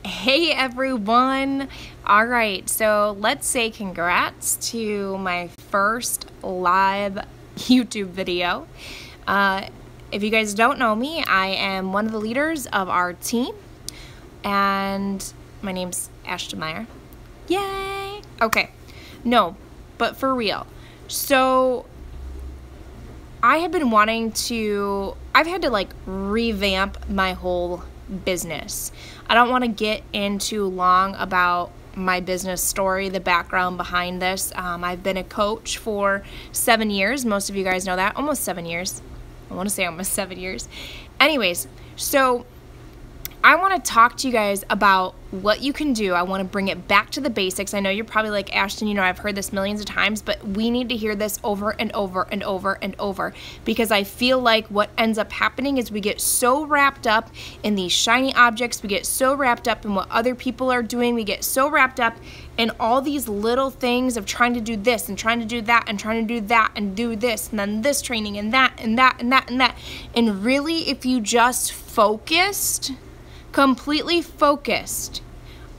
Hey everyone! Alright, so let's say congrats to my first live YouTube video. If you guys don't know me, I am one of the leaders of our team, and my name's Ashton Meyer. Yay! Okay, no, but for real. So, I've had to like revamp my whole business. I don't want to get into long about my business story, the background behind this. I've been a coach for 7 years. Most of you guys know that. Almost 7 years. I want to say almost 7 years. Anyways, so I want to talk to you guys about what you can do. I want to bring it back to the basics. I know you're probably like, Ashton, I've heard this millions of times, but we need to hear this over and over and over and over, because I feel like what ends up happening is we get so wrapped up in these shiny objects. We get so wrapped up in what other people are doing. We get so wrapped up in all these little things of trying to do this and trying to do that and trying to do that and do this and then this training and that and that and that and that. And really, if you just completely focused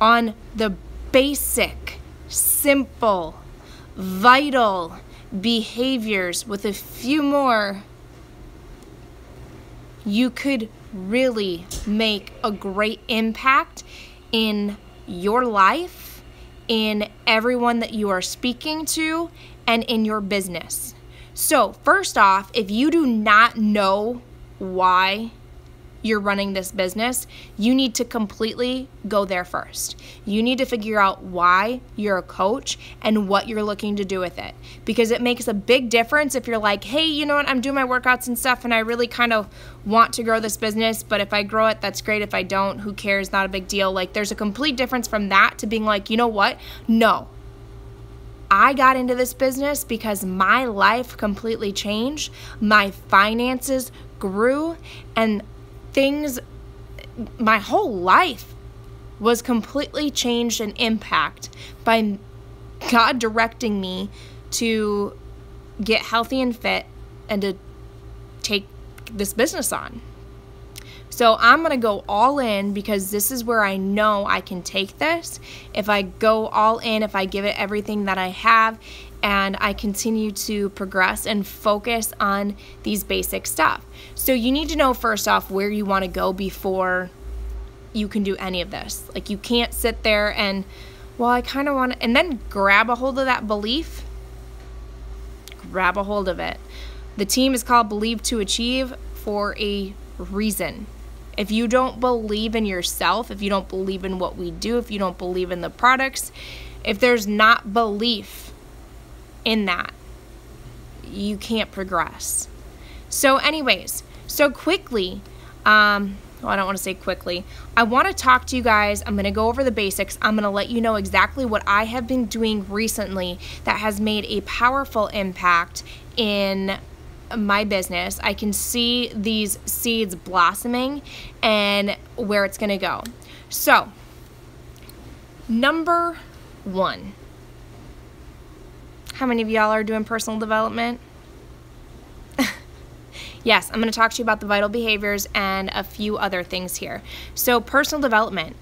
on the basic, simple, vital behaviors with a few more, you could really make a great impact in your life, in everyone that you are speaking to, and in your business. So first off, if you do not know why you're running this business, you need to completely go there first. You need to figure out why you're a coach and what you're looking to do with it, because it makes a big difference if you're like, hey, you know what, I'm doing my workouts and stuff and I really kind of want to grow this business, but if I grow it, that's great. If I don't, who cares? Not a big deal. Like, there's a complete difference from that to being like, you know what? No, I got into this business because my life completely changed. My finances grew, and my whole life was completely changed and impacted by God directing me to get healthy and fit and to take this business on. So I'm going to go all in, because this is where I know I can take this. If I go all in, if I give it everything that I have, and I continue to progress and focus on these basic stuff. So you need to know first off where you want to go before you can do any of this. Like, you can't sit there and, well, I kind of want to, and then grab a hold of that belief. Grab a hold of it. The team is called Believe to Achieve for a reason. If you don't believe in yourself, if you don't believe in what we do, if you don't believe in the products, if there's not belief in that, you can't progress. So anyways, so quickly, well, I don't want to say quickly, I want to talk to you guys. I'm going to go over the basics. I'm going to let you know exactly what I have been doing recently that has made a powerful impact in my business. I can see these seeds blossoming and where it's going to go. So, number one, how many of y'all are doing personal development? Yes, I'm going to talk to you about the vital behaviors and a few other things here. So personal development,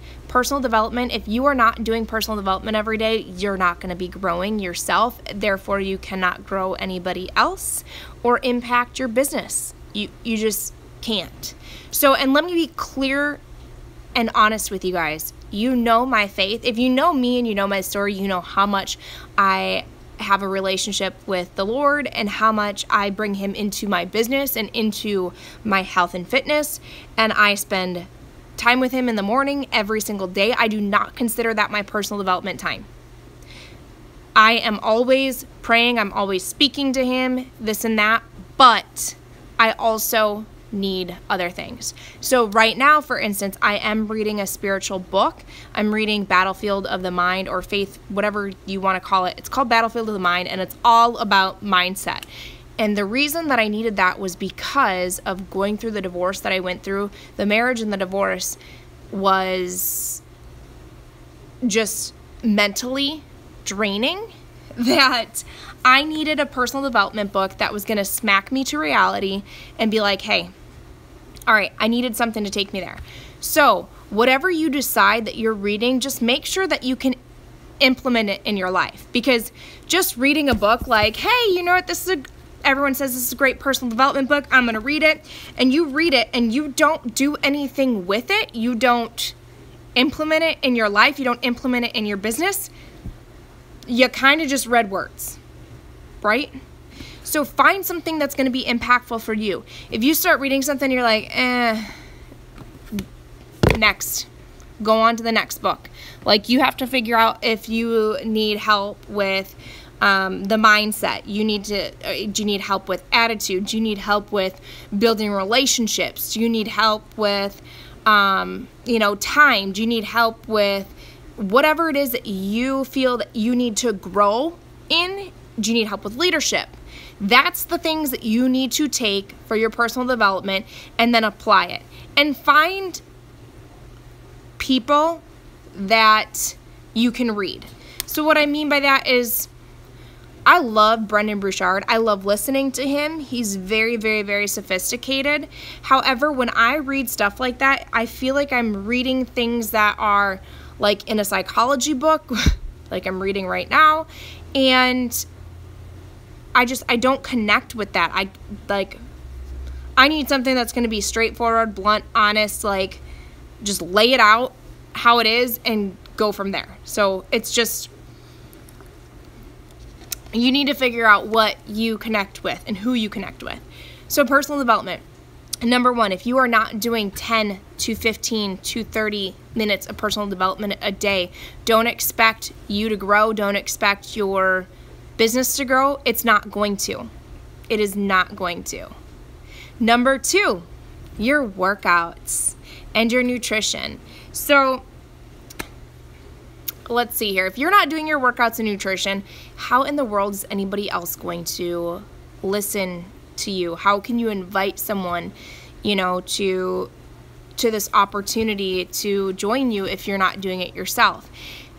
if you are not doing personal development every day, you're not going to be growing yourself. Therefore, you cannot grow anybody else or impact your business. You just can't. So, and let me be clear and honest with you guys. You know my faith. If you know me and you know my story, you know how much I have a relationship with the Lord and how much I bring him into my business and into my health and fitness, and I spend time with him in the morning every single day. I do not consider that my personal development time. I am always praying, I'm always speaking to him, this and that, but I also need other things. So right now, for instance, I am reading a spiritual book. I'm reading Battlefield of the Mind, or Faith, whatever you want to call it. It's called Battlefield of the Mind, and it's all about mindset. And the reason that I needed that was because of going through the divorce that I went through. The marriage and the divorce was just mentally draining, that I needed a personal development book that was going to smack me to reality and be like, hey, All right, I needed something to take me there. So whatever you decide that you're reading, just make sure that you can implement it in your life. Because just reading a book like, hey, you know what, everyone says this is a great personal development book, I'm going to read it, and you read it and you don't do anything with it, you don't implement it in your life, you don't implement it in your business, you kind of just read words, right? So find something that's going to be impactful for you. If you start reading something, you're like, next. Go on to the next book. Like, you have to figure out if you need help with the mindset. Do you need help with attitude? Do you need help with building relationships? Do you need help with, time? Do you need help with whatever it is that you feel that you need to grow in? Do you need help with leadership? That's the things that you need to take for your personal development and then apply it. And find people that you can read. So what I mean by that is, I love Brendon Burchard. I love listening to him. He's very, very, very sophisticated. However, when I read stuff like that, I feel like I'm reading things that are like in a psychology book, like I'm reading right now, and I don't connect with that. I need something that's going to be straightforward, blunt, honest, like just lay it out how it is and go from there. So it's just, you need to figure out what you connect with and who you connect with. So personal development. Number one, if you are not doing 10 to 15 to 30 minutes of personal development a day, don't expect you to grow. Don't expect your business to grow. It's not going to. It is not going to. Number two, your workouts and your nutrition. So let's see here. If you're not doing your workouts and nutrition, how in the world is anybody else going to listen to you? How can you invite someone, to this opportunity to join you if you're not doing it yourself?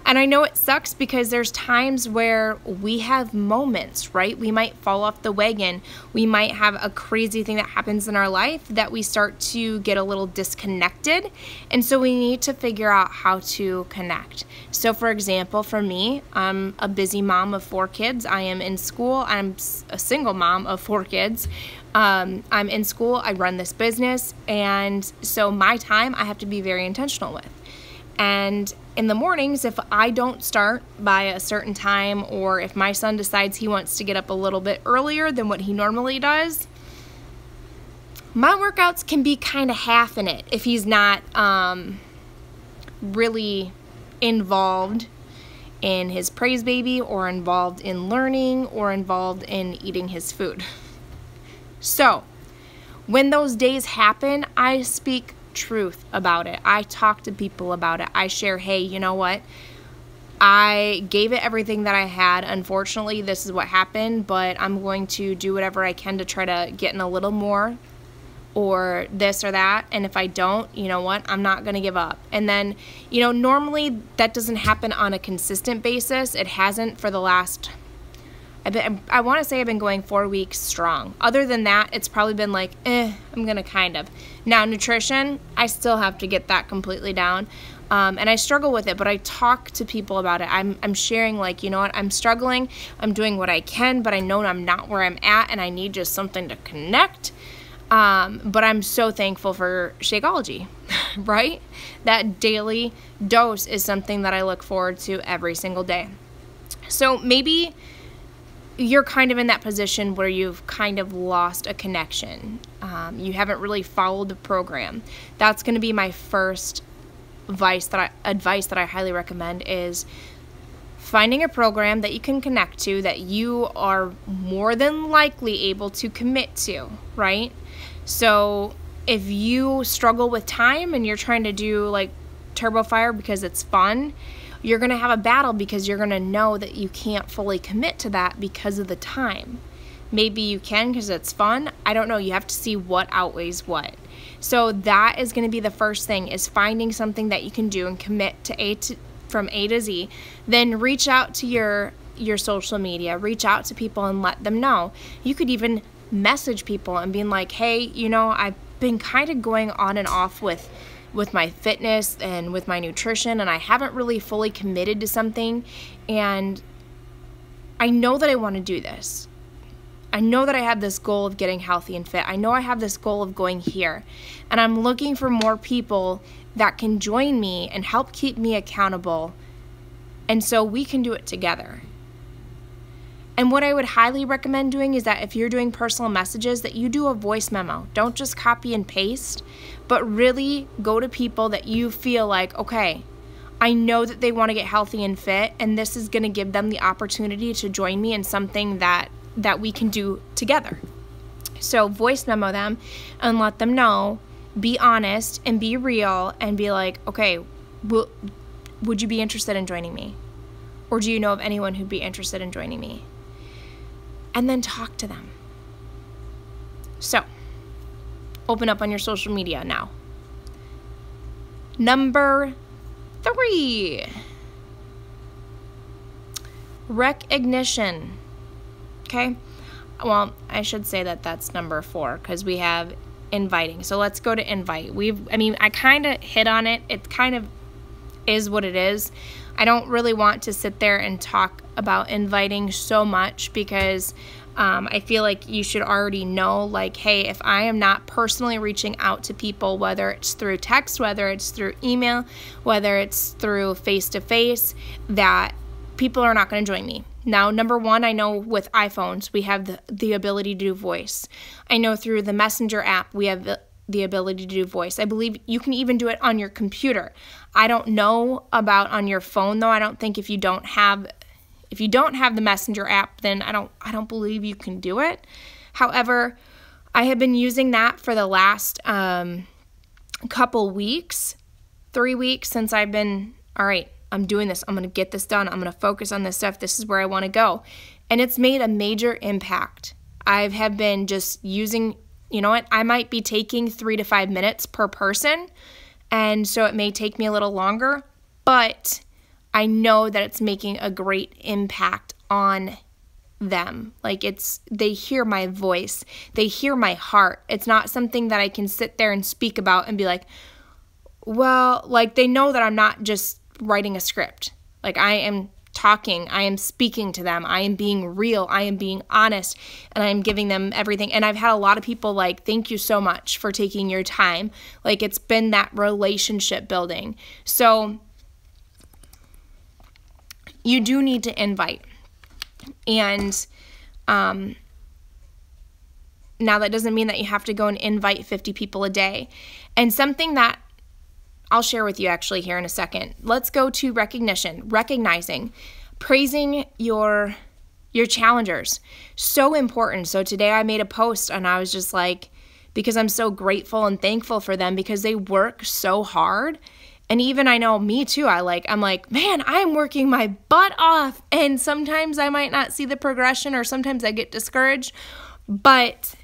And I know it sucks because there's times where we have moments, right? We might fall off the wagon. We might have a crazy thing that happens in our life that we start to get a little disconnected. And so we need to figure out how to connect. So for example, for me, I'm a busy mom of 4 kids. I am in school. I'm a single mom of 4 kids. I'm in school. I run this business. And so my time I have to be very intentional with. And in the mornings, if I don't start by a certain time, or if my son decides he wants to get up a little bit earlier than what he normally does, my workouts can be kind of half in it if he's not really involved in his praise baby, or involved in learning, or involved in eating his food. So when those days happen, I speak truth about it. I talk to people about it. I share, hey, you know what? I gave it everything that I had. Unfortunately, this is what happened, but I'm going to do whatever I can to try to get in a little more, or this or that. And if I don't, you know what? I'm not going to give up. And then, normally that doesn't happen on a consistent basis. It hasn't for the last, I want to say I've been going 4 weeks strong. Other than that, it's probably been like, I'm going to kind of. Now, nutrition, I still have to get that completely down. And I struggle with it, but I talk to people about it. I'm sharing, like, you know what, I'm struggling. I'm doing what I can, but I know I'm not where I'm at, and I need just something to connect. But I'm so thankful for Shakeology, right? That daily dose is something that I look forward to every single day. So maybe you're kind of in that position where you've kind of lost a connection. You haven't really followed the program. That's going to be my first advice that I highly recommend, is finding a program that you can connect to, that you are more than likely able to commit to, right? So if you struggle with time and you're trying to do like TurboFire because it's fun, you're going to have a battle because you're going to know that you can't fully commit to that because of the time. Maybe you can because it's fun. I don't know. You have to see what outweighs what. So that is going to be the first thing, is finding something that you can do and commit to from A to Z. Then reach out to your social media. Reach out to people and let them know. You could even message people and being like, hey, been kind of going on and off with my fitness and with my nutrition, and I haven't really fully committed to something, and I know that I want to do this. I know that I have this goal of getting healthy and fit. I know I have this goal of going here, and I'm looking for more people that can join me and help keep me accountable, and so we can do it together. And what I would highly recommend doing is that if you're doing personal messages, that you do a voice memo. Don't just copy and paste, but really go to people that you feel like, okay, I know that they want to get healthy and fit, and this is going to give them the opportunity to join me in something that we can do together. So voice memo them and let them know, be honest and be real, and be like, okay, would you be interested in joining me? Or do you know of anyone who'd be interested in joining me? And then talk to them. So, open up on your social media now. Number 3, recognition. Okay? Well, I should say that that's number 4 because we have inviting. So let's go to invite. I kind of hit on it. It kind of is what it is. I don't really want to sit there and talk about inviting so much because I feel like you should already know, like, hey, if I am not personally reaching out to people, whether it's through text, whether it's through email, whether it's through face-to-face, that people are not going to join me. Now, number 1, I know with iPhones, we have the ability to do voice. I know through the Messenger app, we have the ability to do voice. I believe you can even do it on your computer. I don't know about on your phone, though. I don't think if you don't have the Messenger app, then I don't believe you can do it. However, I have been using that for the last couple weeks, 3 weeks since I've been, all right, I'm doing this. I'm going to get this done. I'm going to focus on this stuff. This is where I want to go. And it's made a major impact. I have been just using, you know what, I might be taking 3 to 5 minutes per person. And so it may take me a little longer, but I know that it's making a great impact on them. Like they hear my voice. They hear my heart. It's not something that I can sit there and speak about and be like, well, like they know that I'm not just writing a script. Like I am talking, I am speaking to them, I am being real, I am being honest, and I am giving them everything. And I've had a lot of people like, thank you so much for taking your time. Like it's been that relationship building. So you do need to invite. And now that doesn't mean that you have to go and invite 50 people a day. And something that I'll share with you actually here in a second. Let's go to recognition, recognizing, praising your challengers. So important. So today I made a post and I was just like, because I'm so grateful and thankful for them because they work so hard. And even I know me too, I'm like, man, I'm working my butt off. And sometimes I might not see the progression or sometimes I get discouraged, but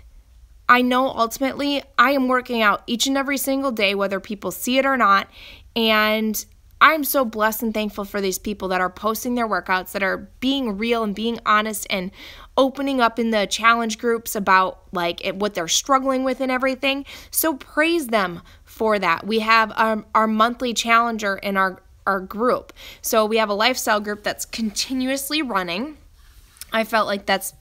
I know ultimately I am working out each and every single day, whether people see it or not. And I'm so blessed and thankful for these people that are posting their workouts, that are being real and being honest and opening up in the challenge groups about like what they're struggling with and everything. So praise them for that. We have our monthly challenger in our group. So we have a lifestyle group that's continuously running. I felt like that's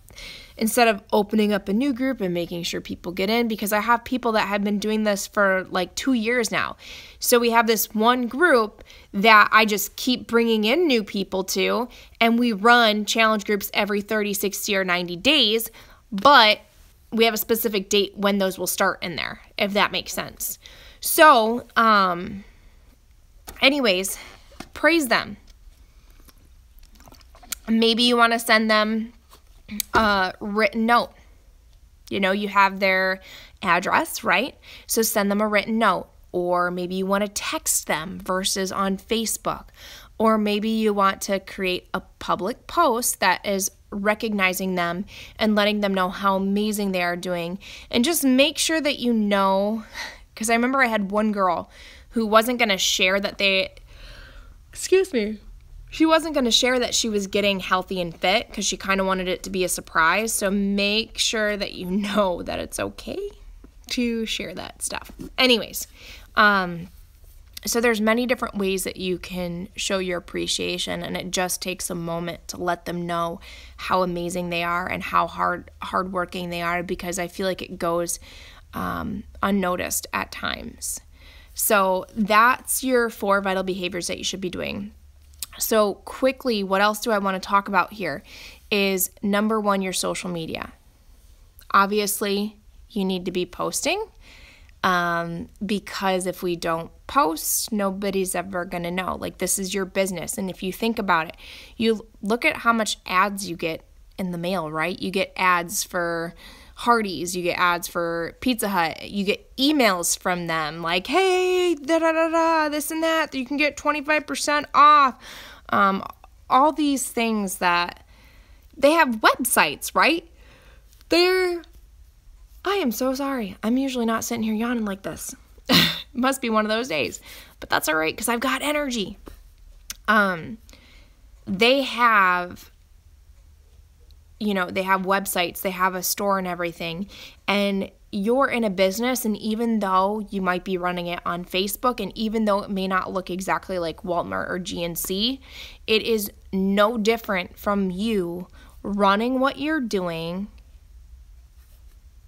instead of opening up a new group and making sure people get in, because I have people that have been doing this for like 2 years now. So we have this one group that I just keep bringing in new people to, and we run challenge groups every 30, 60, or 90 days, but we have a specific date when those will start in there, if that makes sense. So, anyways, praise them. Maybe you want to send them a written note. You know, you have their address, right? So send them a written note. Or maybe you want to text them versus on Facebook. Or maybe you want to create a public post that is recognizing them and letting them know how amazing they are doing. And just make sure that you know, because I remember I had one girl who wasn't going to share that she wasn't going to share that she was getting healthy and fit because she kind of wanted it to be a surprise. So make sure that you know that it's okay to share that stuff. Anyways, so there's many different ways that you can show your appreciation, and it just takes a moment to let them know how amazing they are and how hardworking they are, because I feel like it goes unnoticed at times. So that's your 4 vital behaviors that you should be doing. So quickly, what else do I want to talk about here is number 1, your social media. Obviously, you need to be posting. Because if we don't post, nobody's ever going to know. Like, this is your business. And if you think about it, you look at how much ads you get in the mail, right? You get ads for Hardee's, you get ads for Pizza Hut, you get emails from them like, hey, this and that, you can get 25% off. All these things that they have websites, right? I am so sorry. I'm usually not sitting here yawning like this. Must be one of those days. But that's all right, because I've got energy. They have, they have websites, they have a store and everything. And you're in a business, and even though you might be running it on Facebook, and even though it may not look exactly like Walmart or GNC, it is no different from you running what you're doing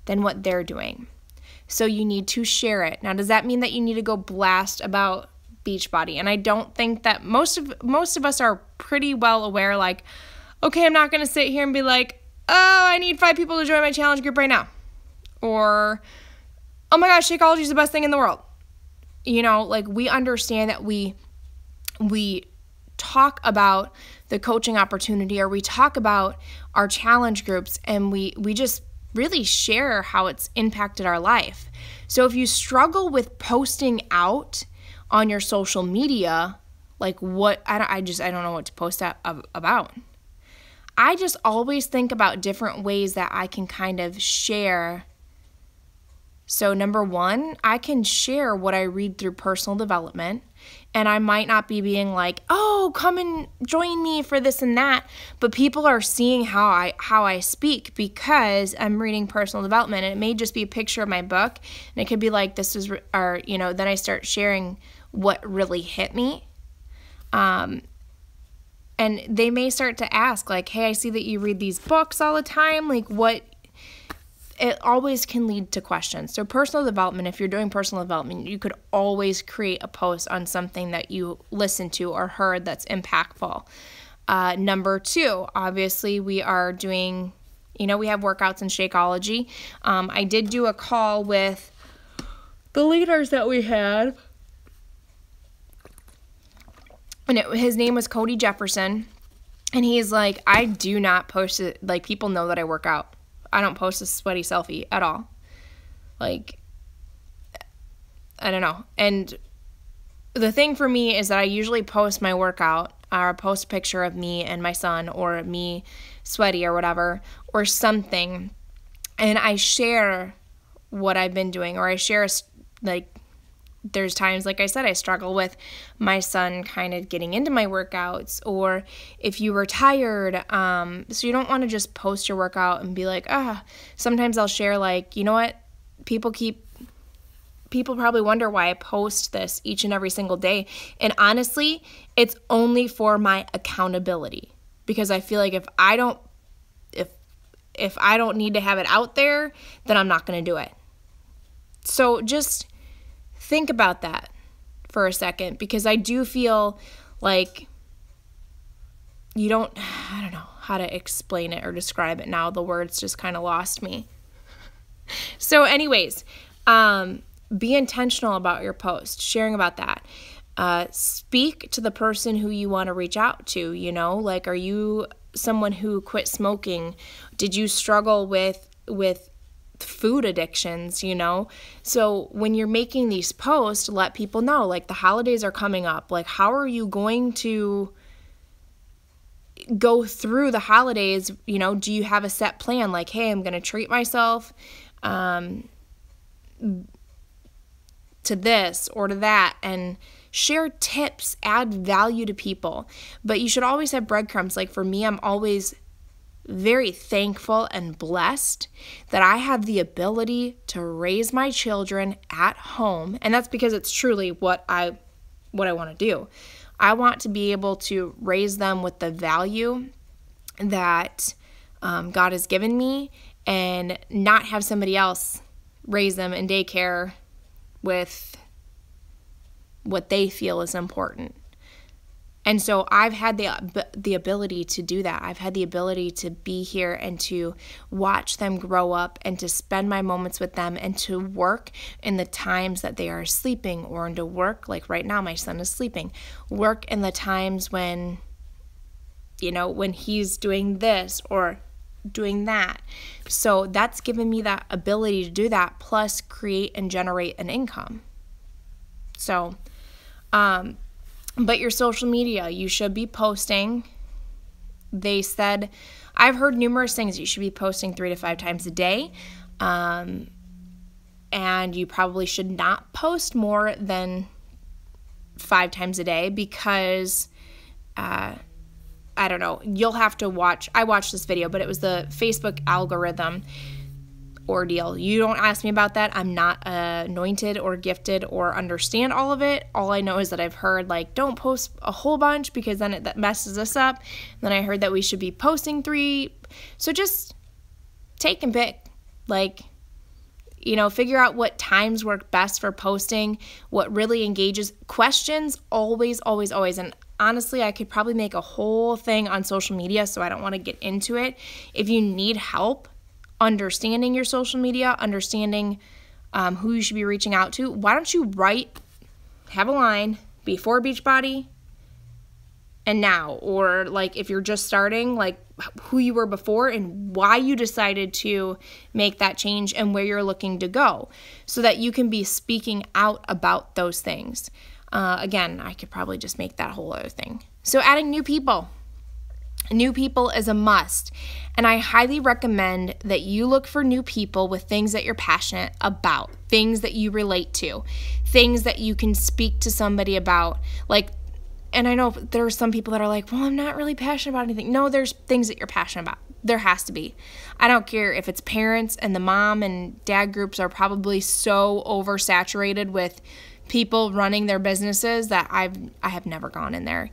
than what they're doing. So you need to share it. Now, does that mean that you need to go blast about Beachbody? And I don't think that most of us are pretty well aware, like, okay, I'm not going to sit here and be like, oh, I need 5 people to join my challenge group right now. Or, oh my gosh, Shakeology is the best thing in the world. Like, we understand that we talk about the coaching opportunity, or we talk about our challenge groups, and we just really share how it's impacted our life. So if you struggle with posting out on your social media, like I don't know what to post about. I just always think about different ways that I can kind of share. So number 1, I can share what I read through personal development. And I might not be being like, oh, come and join me for this and that. But people are seeing how I speak because I'm reading personal development. And it may just be a picture of my book. And it could be like, then I start sharing what really hit me. And they may start to ask, like, hey, I see that you read these books all the time. Like, what? It always can lead to questions. So personal development, if you're doing personal development, you could always create a post on something that you listened to or heard that's impactful. Number 2, obviously we are doing, we have workouts in Shakeology. I did do a call with the leaders that we had. And his name was Cody Jefferson. And he's like, I do not post it. Like, people know that I work out. I don't post a sweaty selfie at all. Like, I don't know. And the thing for me is that I usually post my workout, or post a picture of me and my son, or me sweaty or whatever, or something. And I share what I've been doing, or I share, like, there's times, like I said, I struggle with my son kind of getting into my workouts, or if you were tired, so you don't want to just post your workout and be like, sometimes I'll share, like, you know what, people probably wonder why I post this each and every single day, and honestly, it's only for my accountability, because I feel like if I don't need to have it out there, then I'm not going to do it. So just think about that for a second, because I do feel like I don't know how to explain it or describe it now. The words just kind of lost me. So anyways, be intentional about your post, sharing about that. Speak to the person who you want to reach out to, like, are you someone who quit smoking? Did you struggle with food addictions, So when you're making these posts, let people know, like, the holidays are coming up. Like, how are you going to go through the holidays? Do you have a set plan? Like, hey, I'm going to treat myself to this or to that, and share tips, add value to people. But you should always have breadcrumbs. Like, for me, I'm always very thankful and blessed that I have the ability to raise my children at home. And that's because it's truly what I want to do. I want to be able to raise them with the value that God has given me, and not have somebody else raise them in daycare with what they feel is important. And so I've had the ability to do that. I've had the ability to be here and to watch them grow up and to spend my moments with them and to work in the times that they are sleeping, or into work, like right now my son is sleeping, work in the times when, when he's doing this or doing that. So that's given me that ability to do that, plus create and generate an income. So, but your social media, you should be posting. They said, I've heard numerous things. You should be posting 3 to 5 times a day. And you probably should not post more than 5 times a day, because, I don't know, you'll have to watch. I watched this video, but it was the Facebook algorithm ordeal. You don't ask me about that. I'm not anointed or gifted or understand all of it. All I know is that I've heard, like, don't post a whole bunch because then that messes us up. And then I heard that we should be posting 3. So just take and pick. Like, figure out what times work best for posting, what really engages. Questions, always, always, always. And honestly, I could probably make a whole thing on social media, so I don't want to get into it. If you need help understanding your social media, understanding who you should be reaching out to, why don't you have a line before Beachbody and now, or like if you're just starting, like who you were before and why you decided to make that change and where you're looking to go, so that you can be speaking out about those things. Again, I could probably just make that whole other thing. So adding new people. New people is a must. And I highly recommend that you look for new people with things that you're passionate about, things that you relate to, things that you can speak to somebody about. Like, and I know there are some people that are like, well, I'm not really passionate about anything. No, there's things that you're passionate about. There has to be. I don't care if it's parents, and the mom and dad groups are probably so oversaturated with people running their businesses that I have never gone in there.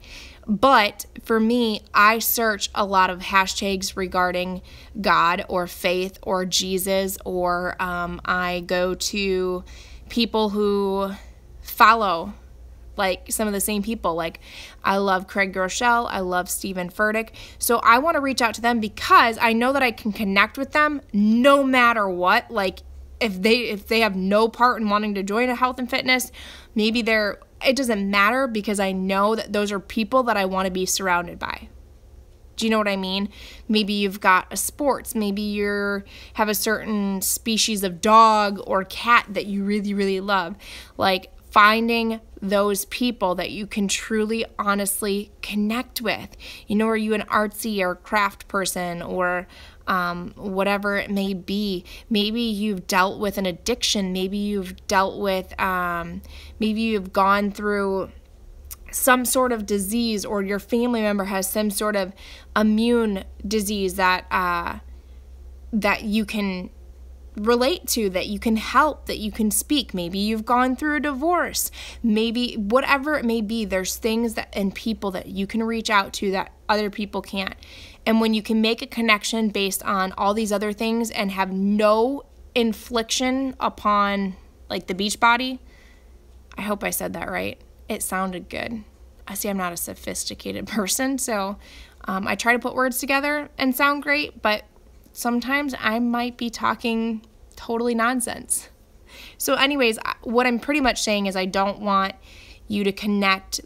But for me, I search a lot of hashtags regarding God or faith or Jesus, or I go to people who follow like some of the same people. Like, I love Craig Groeschel, I love Stephen Furtick. So I want to reach out to them because I know that I can connect with them no matter what. Like, if they have no part in wanting to join a health and fitness, maybe it doesn't matter, because I know that those are people that I want to be surrounded by. Do you know what I mean? Maybe you've got a sports, maybe you have a certain species of dog or cat that you really, really love. Like, finding those people that you can truly, honestly connect with. Are you an artsy or craft person, or whatever it may be? Maybe you've dealt with an addiction. Maybe you've dealt with, maybe you've gone through some sort of disease, or your family member has some sort of immune disease that you can relate to, that you can help, that you can speak. Maybe you've gone through a divorce. Maybe whatever it may be, there's things and people that you can reach out to that other people can't. And when you can make a connection based on all these other things and have no infliction upon, like, the Beachbody, I hope I said that right. It sounded good. I see I'm not a sophisticated person, so I try to put words together and sound great, but sometimes I might be talking totally nonsense. So anyways, what I'm pretty much saying is I don't want you to connect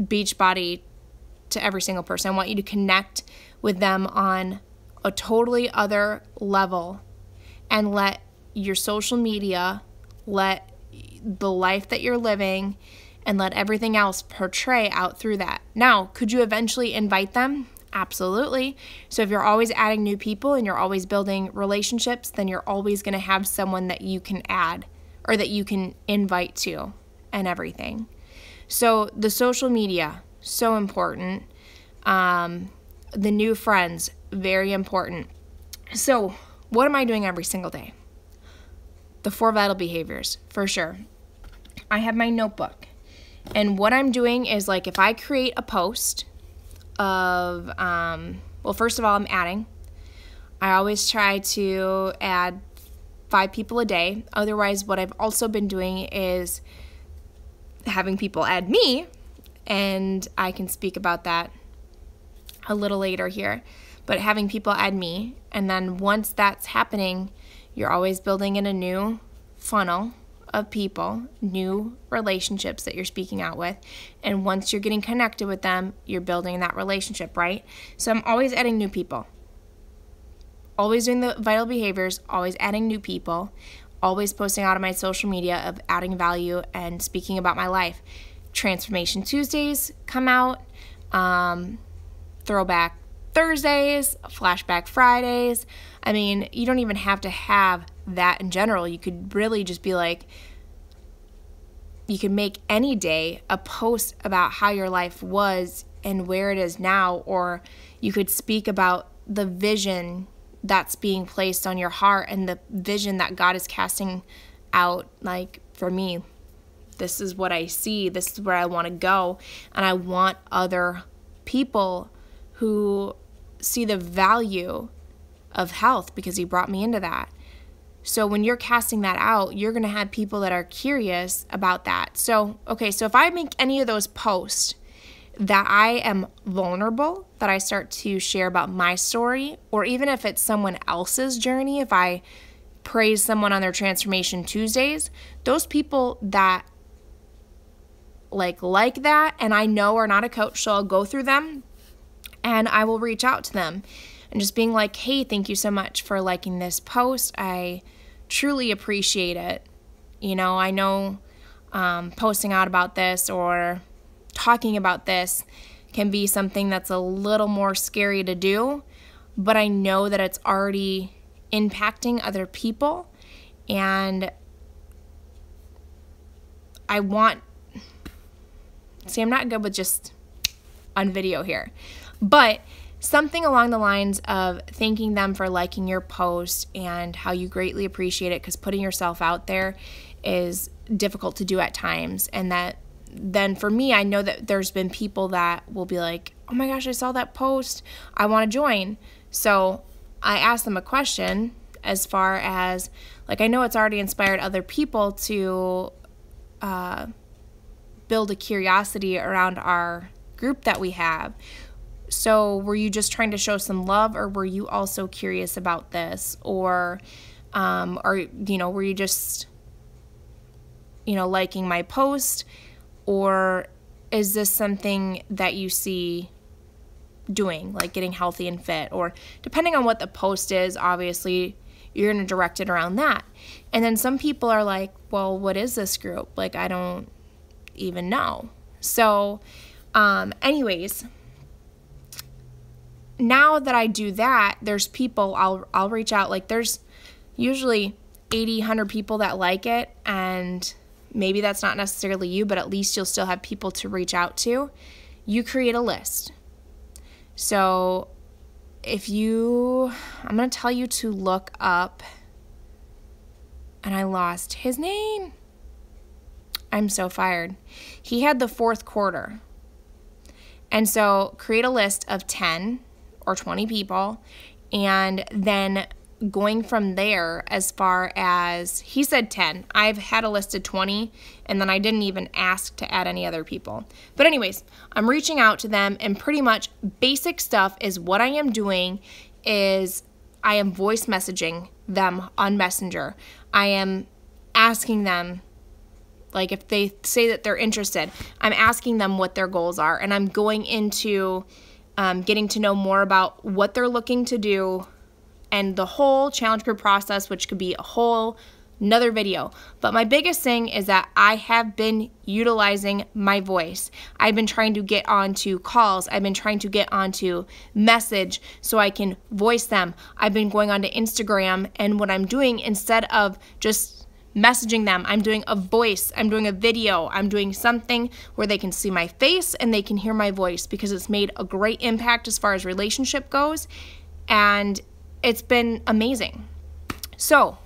Beachbody to every single person. I want you to connect with them on a totally other level, and let your social media, let the life that you're living, and let everything else portray out through that. Now, could you eventually invite them? Absolutely. So if you're always adding new people and you're always building relationships, then you're always going to have someone that you can add or that you can invite to and everything. So the social media, so important. The new friends, very important. So what am I doing every single day? The 4 vital behaviors, for sure. I have my notebook. And what I'm doing is, like, if I create a post of, well, first of all, I'm adding. I always try to add 5 people a day. Otherwise, what I've also been doing is having people add me, and I can speak about that a little later here. But having people add me, and then once that's happening, you're always building in a new funnel of people, new relationships that you're speaking out with. And once you're getting connected with them, you're building that relationship, right? So I'm always adding new people. Always doing the vital behaviors, always adding new people, always posting out on my social media of adding value and speaking about my life. Transformation Tuesdays come out, Throwback Thursdays, Flashback Fridays. I mean, you don't even have to have that in general. You could really just be like, you can make any day a post about how your life was and where it is now, or you could speak about the vision that's being placed on your heart and the vision that God is casting out. Like, for me, this is what I see, this is where I want to go, and I want other people who see the value of health, because He brought me into that. So when you're casting that out, you're going to have people that are curious about that. So, okay, so if I make any of those posts that I am vulnerable, that I start to share about my story, or even if it's someone else's journey, if I praise someone on their Transformation Tuesdays, those people that like that, and I know are not a coach, so I'll go through them and I will reach out to them and just being like, hey, thank you so much for liking this post. I truly appreciate it. You know, I know posting out about this or talking about this can be something that's a little more scary to do, but I know that it's already impacting other people, and I want, see, I'm not good with just on video here, but something along the lines of thanking them for liking your post and how you greatly appreciate it, because putting yourself out there is difficult to do at times. And that then for me, I know that there's been people that will be like, oh my gosh, I saw that post, I want to join. So I asked them a question as far as, like, I know it's already inspired other people to build a curiosity around our group that we have. So were you just trying to show some love, or were you also curious about this? Or were you just, liking my post? Or is this something that you see doing, like getting healthy and fit? Or depending on what the post is, obviously, you're going to direct it around that. And then some people are like, well, what is this group? Like, I don't even know. So, anyways, now that I do that, there's people, I'll reach out, like there's usually 80, 100 people that like it, and maybe that's not necessarily you, but at least you'll still have people to reach out to. You create a list. So I'm going to tell you to look up, and I lost his name. I'm so fired. He had the 4th quarter. And so create a list of 10 or 20 people, and then going from there, as far as, he said 10. I've had a list of 20, and then I didn't even ask to add any other people. But anyways, I'm reaching out to them, and pretty much basic stuff is what I am doing is I am voice messaging them on Messenger. I am asking them, like, if they say that they're interested, I'm asking them what their goals are, and I'm going into getting to know more about what they're looking to do and the whole challenge group process, which could be a whole another video. But my biggest thing is that I have been utilizing my voice. I've been trying to get onto calls. I've been trying to get onto message so I can voice them. I've been going onto Instagram, and what I'm doing, instead of just messaging them, I'm doing a voice, I'm doing a video, I'm doing something where they can see my face and they can hear my voice, because it's made a great impact as far as relationship goes. And it's been amazing. So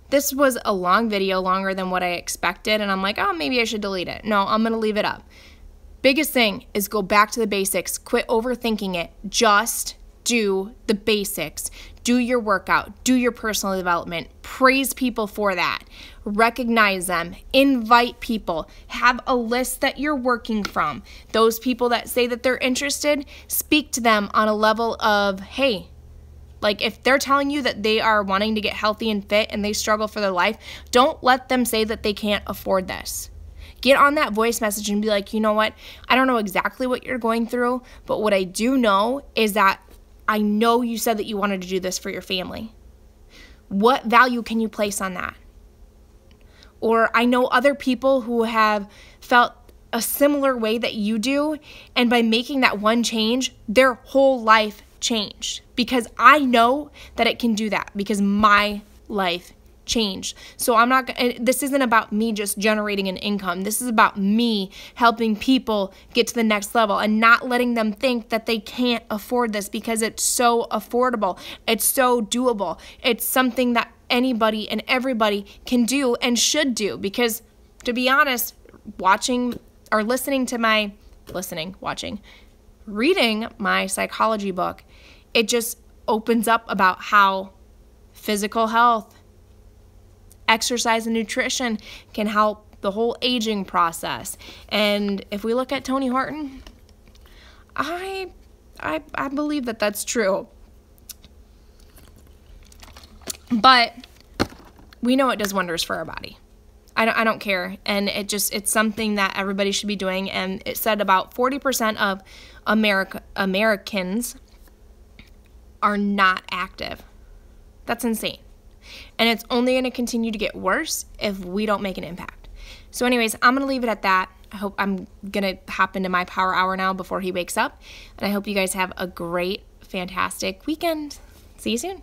this was a long video, longer than what I expected. And I'm like, oh, maybe I should delete it. No, I'm going to leave it up. Biggest thing is go back to the basics. Quit overthinking it. Just do the basics. Do your workout. Do your personal development. Praise people for that. Recognize them. Invite people. Have a list that you're working from. Those people that say that they're interested, speak to them on a level of, hey, like if they're telling you that they are wanting to get healthy and fit and they struggle for their life, don't let them say that they can't afford this. Get on that voice message and be like, you know what? I don't know exactly what you're going through, but what I do know is that I know you said that you wanted to do this for your family. What value can you place on that? Or I know other people who have felt a similar way that you do, and by making that one change, their whole life changed. Because I know that it can do that because my life changed. So this isn't about me just generating an income. This is about me helping people get to the next level and not letting them think that they can't afford this, because it's so affordable. It's so doable. It's something that anybody and everybody can do and should do, because to be honest, reading my psychology book, it just opens up about how physical health, exercise and nutrition can help the whole aging process. And if we look at Tony Horton, I believe that that's true. But we know it does wonders for our body. I don't care. And it's something that everybody should be doing. And it said about 40% of Americans are not active. That's insane. And it's only going to continue to get worse if we don't make an impact. So anyways, I'm going to leave it at that. I'm going to hop into my power hour now before he wakes up. And I hope you guys have a great, fantastic weekend. See you soon.